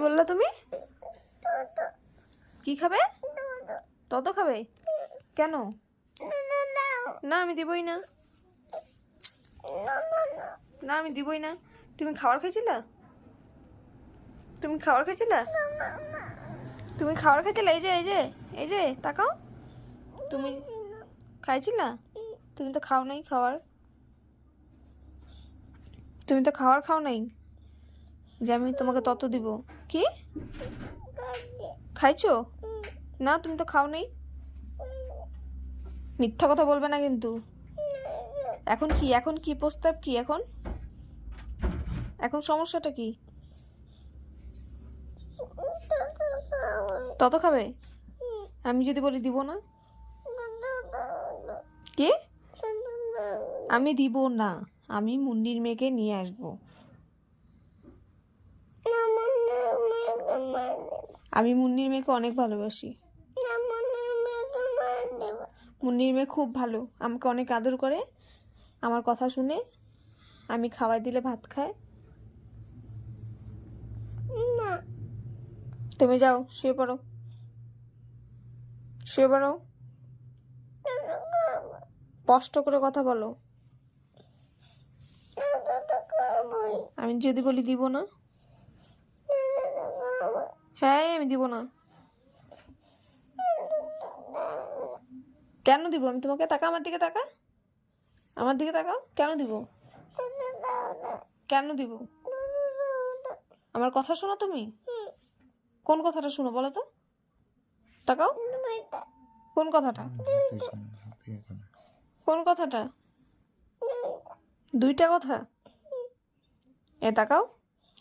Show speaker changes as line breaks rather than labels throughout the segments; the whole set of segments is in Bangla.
বললা তুমি? কি খাবে? তত খাবে কেন? না আমি দিবই না, না আমি দিবই না। তুমি খাবার খেয়েছিলা? তুমি খাবার খেয়েছিলা? তুমি খাবার খেয়েছিলা? এই যে এই যে এই যে তাকাও, তুমি খাইছিলা? তুমি তো খাও নাই খাবার, তুমি তো খাবার খাও নাই যে আমি তোমাকে তত দিব। কি খাইছো? না তুমি তো খাও নাই। মিথ্যা কথা বলবে না কিন্তু। এখন কি, এখন কি প্রস্তাব, কি এখন, এখন সমস্যাটা কি? তত খাবে? আমি যদি বলি দিব না? কি? আমি দিব না, আমি মুন্নির মেয়েকে নিয়ে আসবো। আমি মুন্নির মেয়েকে অনেক ভালোবাসি। মুন্নির মেয়ে খুব ভালো, আমাকে অনেক আদর করে, আমার কথা শুনে, আমি খাওয়াই দিলে ভাত খায়। তুমি যাও শুয়ে পড়ো, শুয়ে পড়ো। স্পষ্ট করে কথা বলো। আমি যদি বলি দিব না? হ্যাঁ আমি দিব না। কেন দিব? আমি তোমাকে, তাকা আমার দিকে, তাকা আমার দিকে, তাকাও। কেন দিব? কেন দিব? আমার কথা শোনো তুমি। কোন কথাটা শুনো বলো তো? তাকাও। কোন কথাটা? কোন কথাটা? দুইটা কথা। এ তাকাও,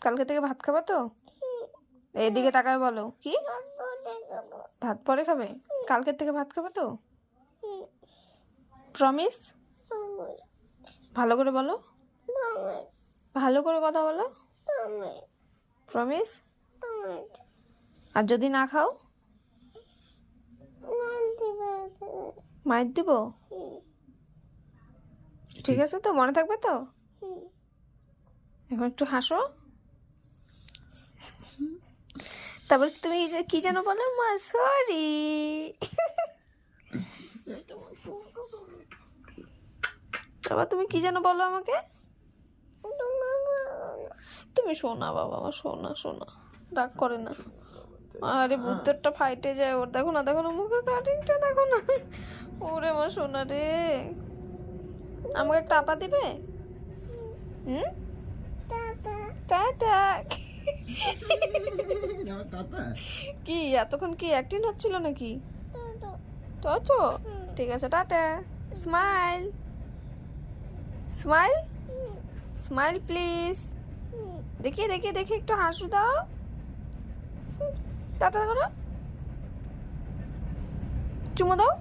কালকে থেকে ভাত খাবে তো? এইদিকে তাকায় বলো। কি ভাত পরে খাবে? কালকের থেকে ভাত খাবে তো? প্রমিস? ভালো করে বলো, ভালো করে কথা বলো। প্রমিস? আর যদি না খাও? মাইর দিব? ঠিক আছে তো, মনে থাকবে তো? এখন একটু হাসো। তারপর তুমি কি যেন বলো? মা সরি। তারপর তুমি কি যেন বলো আমাকে? তুমি শোনা বাবা, আমার শোনা, শোনা রাগ করে না। আরে বুদ্ধরটা ফাইটে যায় ওর, দেখো না, দেখো না মুখের কাটিংটা দেখো না। ওরে আমার সোনা রে, আমাকে একটা আপা দিবে? টাটা। কি এতক্ষণ কি অ্যাক্টিং হচ্ছিল নাকি? তো ঠিক আছে, tata. Smile, smile, smile please. দেখি দেখি দেখি একটু হাসু দাও। টাটা করো, চুমো দাও।